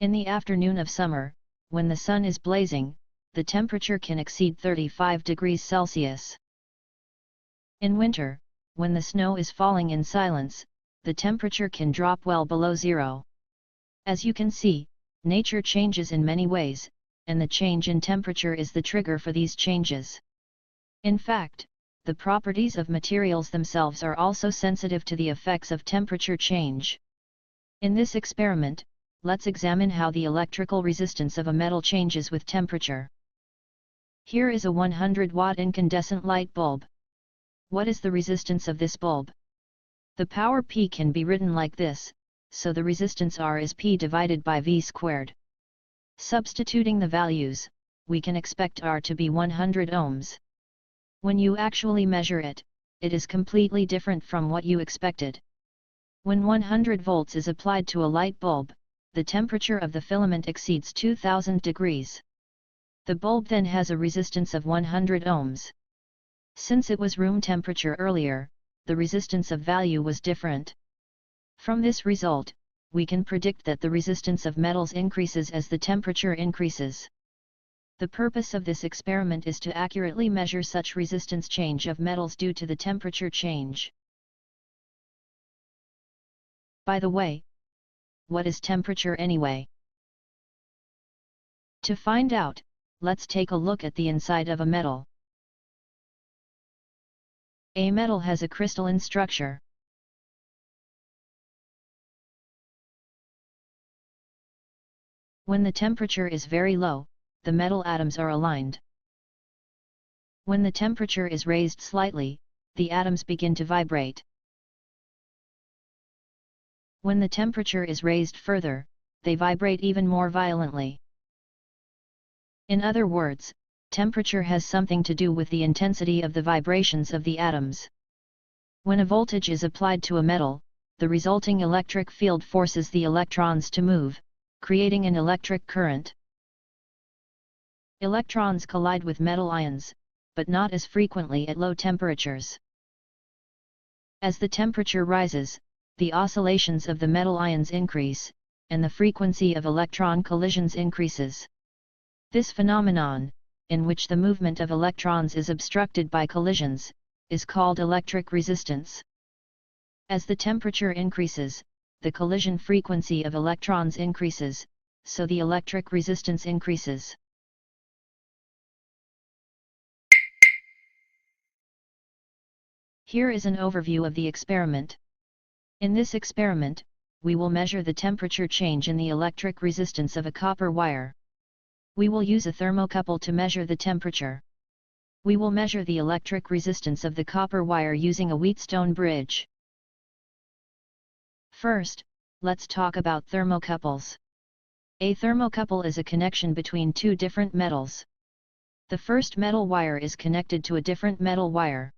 In the afternoon of summer, when the sun is blazing, the temperature can exceed 35 degrees Celsius. In winter, when the snow is falling in silence, the temperature can drop well below zero. As you can see, nature changes in many ways, and the change in temperature is the trigger for these changes. In fact, the properties of materials themselves are also sensitive to the effects of temperature change. In this experiment, let's examine how the electrical resistance of a metal changes with temperature. Here is a 100-watt incandescent light bulb. What is the resistance of this bulb? The power P can be written like this, so the resistance R is P divided by V squared. Substituting the values, we can expect R to be 100 ohms. When you actually measure it, it is completely different from what you expected. When 100 volts is applied to a light bulb, the temperature of the filament exceeds 2000 degrees. The bulb then has a resistance of 100 ohms. Since it was room temperature earlier, the resistance of value was different. From this result, we can predict that the resistance of metals increases as the temperature increases. The purpose of this experiment is to accurately measure such resistance change of metals due to the temperature change. By the way, what is temperature anyway? To find out, let's take a look at the inside of a metal. A metal has a crystalline structure. When the temperature is very low, the metal atoms are aligned. When the temperature is raised slightly, the atoms begin to vibrate. When the temperature is raised further, they vibrate even more violently. In other words, temperature has something to do with the intensity of the vibrations of the atoms. When a voltage is applied to a metal, the resulting electric field forces the electrons to move, creating an electric current. Electrons collide with metal ions, but not as frequently at low temperatures. As the temperature rises, the oscillations of the metal ions increase, and the frequency of electron collisions increases. This phenomenon, in which the movement of electrons is obstructed by collisions, is called electric resistance. As the temperature increases, the collision frequency of electrons increases, so the electric resistance increases. Here is an overview of the experiment. In this experiment, we will measure the temperature change in the electric resistance of a copper wire. We will use a thermocouple to measure the temperature. We will measure the electric resistance of the copper wire using a Wheatstone bridge. First, let's talk about thermocouples. A thermocouple is a connection between two different metals. The first metal wire is connected to a different metal wire.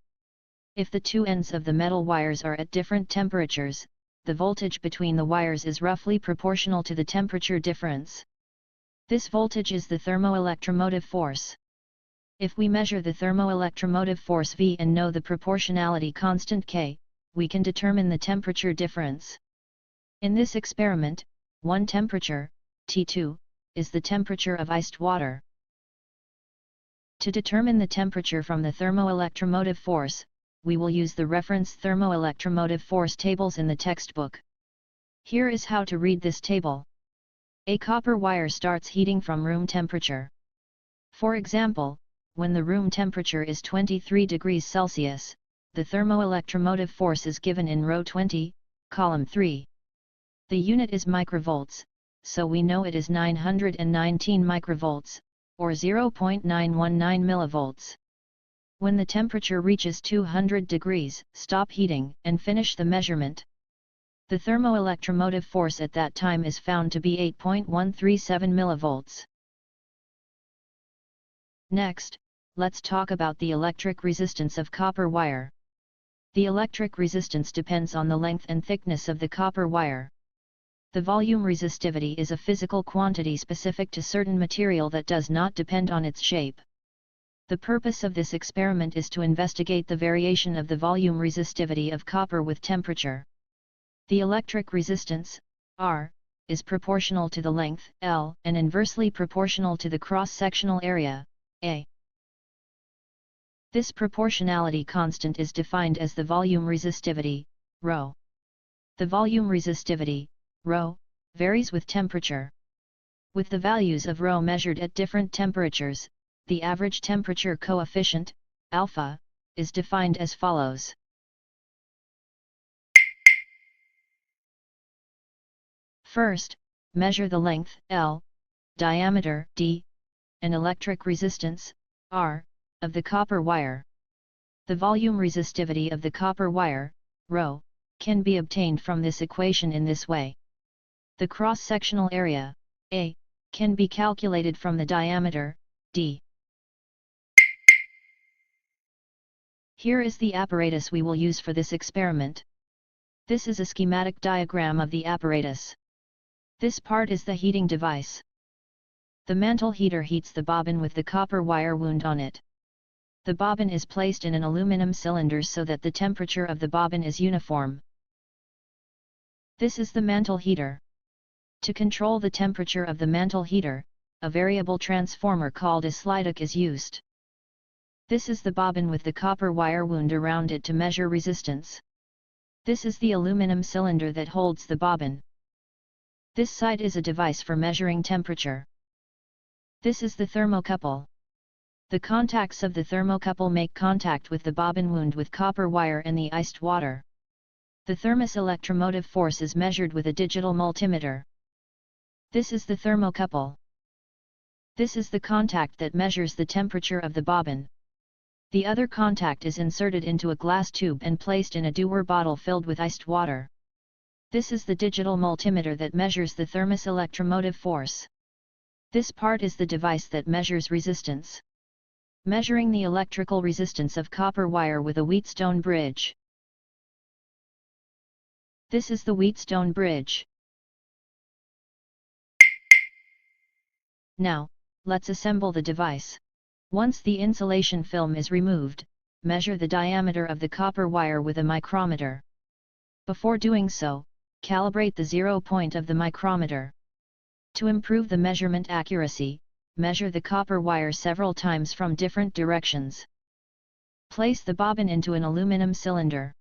If the two ends of the metal wires are at different temperatures, the voltage between the wires is roughly proportional to the temperature difference. This voltage is the thermoelectromotive force. If we measure the thermoelectromotive force V and know the proportionality constant K, we can determine the temperature difference. In this experiment, one temperature, T2, is the temperature of iced water. To determine the temperature from the thermoelectromotive force, we will use the reference thermoelectromotive force tables in the textbook. Here is how to read this table. A copper wire starts heating from room temperature. For example, when the room temperature is 23 degrees Celsius, the thermoelectromotive force is given in row 20, column 3. The unit is microvolts, so we know it is 919 microvolts, or 0.919 millivolts. When the temperature reaches 200 degrees, stop heating and finish the measurement. The thermoelectromotive force at that time is found to be 8.137 millivolts. Next, let's talk about the electric resistance of copper wire. The electric resistance depends on the length and thickness of the copper wire. The volume resistivity is a physical quantity specific to certain material that does not depend on its shape. The purpose of this experiment is to investigate the variation of the volume resistivity of copper with temperature. The electric resistance, R, is proportional to the length, L, and inversely proportional to the cross-sectional area, A. This proportionality constant is defined as the volume resistivity, ρ. The volume resistivity, ρ, varies with temperature. With the values of ρ measured at different temperatures, the average temperature coefficient, alpha, is defined as follows. First, measure the length, L, diameter, d, and electric resistance, R, of the copper wire. The volume resistivity of the copper wire, ρ, can be obtained from this equation in this way. The cross-sectional area, A, can be calculated from the diameter, d. Here is the apparatus we will use for this experiment. This is a schematic diagram of the apparatus. This part is the heating device. The mantle heater heats the bobbin with the copper wire wound on it. The bobbin is placed in an aluminum cylinder so that the temperature of the bobbin is uniform. This is the mantle heater. To control the temperature of the mantle heater, a variable transformer called a Slideock is used. This is the bobbin with the copper wire wound around it to measure resistance. This is the aluminum cylinder that holds the bobbin. This side is a device for measuring temperature. This is the thermocouple. The contacts of the thermocouple make contact with the bobbin wound with copper wire and the iced water. The thermos electromotive force is measured with a digital multimeter. This is the thermocouple. This is the contact that measures the temperature of the bobbin. The other contact is inserted into a glass tube and placed in a dewar bottle filled with iced water. This is the digital multimeter that measures the thermos electromotive force. This part is the device that measures resistance. Measuring the electrical resistance of copper wire with a Wheatstone bridge. This is the Wheatstone bridge. Now, let's assemble the device. Once the insulation film is removed, measure the diameter of the copper wire with a micrometer. Before doing so, calibrate the 0 point of the micrometer. To improve the measurement accuracy, measure the copper wire several times from different directions. Place the bobbin into an aluminum cylinder.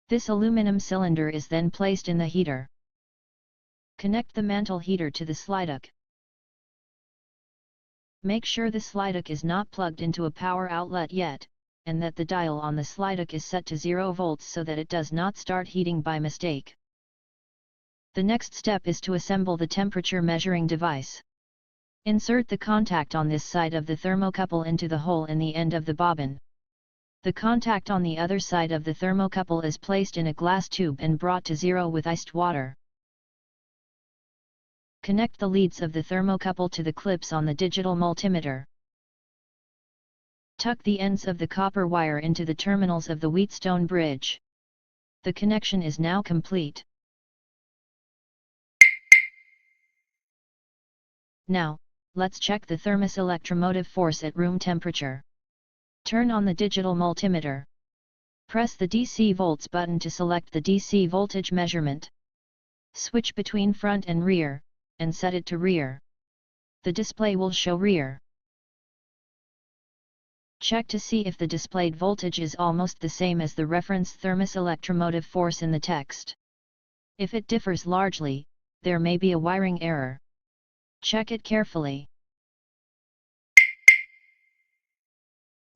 This aluminum cylinder is then placed in the heater. Connect the mantle heater to the Slideock. Make sure the Slideock is not plugged into a power outlet yet, and that the dial on the Slideock is set to 0 volts so that it does not start heating by mistake. The next step is to assemble the temperature measuring device. Insert the contact on this side of the thermocouple into the hole in the end of the bobbin. The contact on the other side of the thermocouple is placed in a glass tube and brought to 0 with iced water. Connect the leads of the thermocouple to the clips on the digital multimeter. Tuck the ends of the copper wire into the terminals of the Wheatstone bridge. The connection is now complete. Now, let's check the thermos electromotive force at room temperature. Turn on the digital multimeter. Press the DC volts button to select the DC voltage measurement. Switch between front and rear, and set it to rear. The display will show rear. Check to see if the displayed voltage is almost the same as the reference thermos electromotive force in the text. If it differs largely, there may be a wiring error. Check it carefully.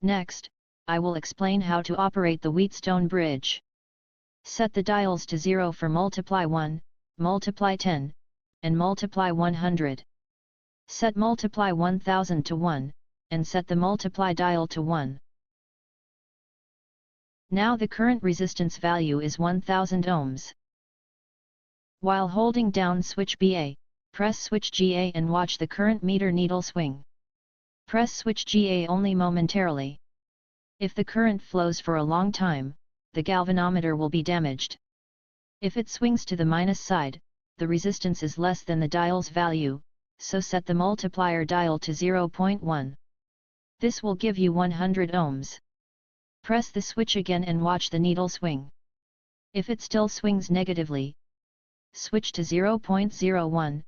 Next, I will explain how to operate the Wheatstone bridge. Set the dials to 0 for multiply 1, multiply 10, and multiply 100. Set multiply 1000 to 1, and set the multiply dial to 1. Now the current resistance value is 1000 ohms. While holding down switch BA, press switch GA and watch the current meter needle swing. Press switch GA only momentarily. If the current flows for a long time, the galvanometer will be damaged. If it swings to the minus side, the resistance is less than the dial's value, so set the multiplier dial to 0.1. This will give you 100 ohms. Press the switch again and watch the needle swing. If it still swings negatively, switch to 0.01.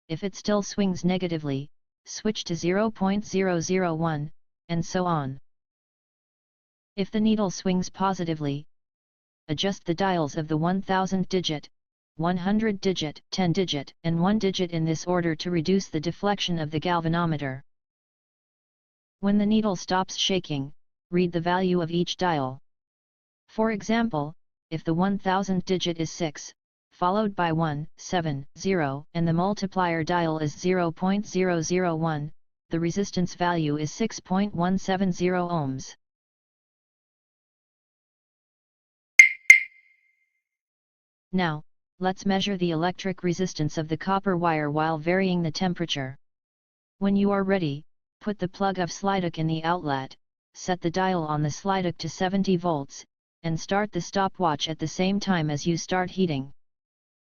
If it still swings negatively, switch to 0.001, and so on. If the needle swings positively, adjust the dials of the 1000 digit, 100 digit, 10 digit, and 1 digit in this order to reduce the deflection of the galvanometer. When the needle stops shaking, read the value of each dial. For example, if the 1000 digit is 6, followed by 1, 7, 0, and the multiplier dial is 0.001, the resistance value is 6.170 ohms. Now, let's measure the electric resistance of the copper wire while varying the temperature. When you are ready, put the plug of Slideout in the outlet, set the dial on the Slideout to 70 volts, and start the stopwatch at the same time as you start heating.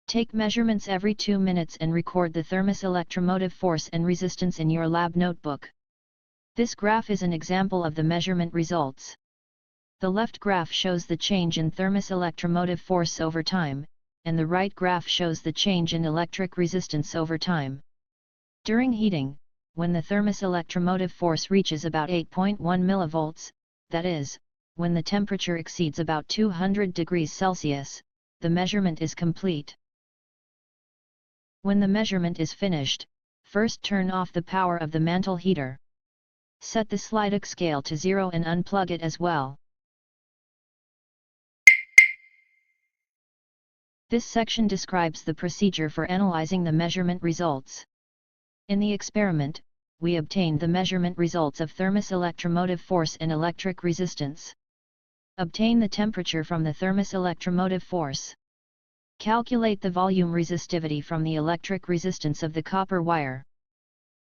Take measurements every 2 minutes and record the thermos electromotive force and resistance in your lab notebook. This graph is an example of the measurement results. The left graph shows the change in thermos electromotive force over time, and the right graph shows the change in electric resistance over time. During heating, when the thermos electromotive force reaches about 8.1 millivolts, that is, when the temperature exceeds about 200 degrees Celsius, the measurement is complete. When the measurement is finished, first turn off the power of the mantle heater. Set the Slideout scale to 0 and unplug it as well. This section describes the procedure for analyzing the measurement results. In the experiment, we obtained the measurement results of thermos electromotive force and electric resistance. Obtain the temperature from the thermos electromotive force. Calculate the volume resistivity from the electric resistance of the copper wire.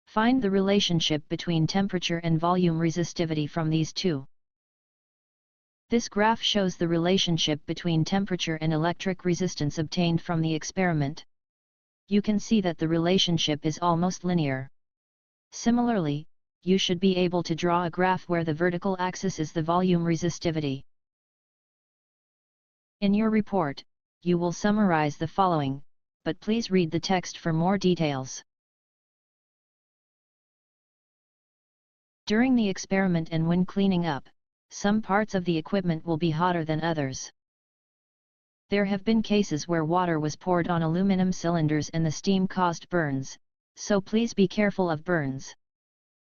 Find the relationship between temperature and volume resistivity from these two. This graph shows the relationship between temperature and electric resistance obtained from the experiment. You can see that the relationship is almost linear. Similarly, you should be able to draw a graph where the vertical axis is the volume resistivity. In your report, you will summarize the following, but please read the text for more details. During the experiment and when cleaning up, some parts of the equipment will be hotter than others. There have been cases where water was poured on aluminum cylinders and the steam caused burns, so please be careful of burns.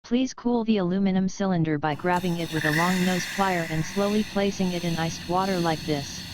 Please cool the aluminum cylinder by grabbing it with a long nose plier and slowly placing it in iced water like this.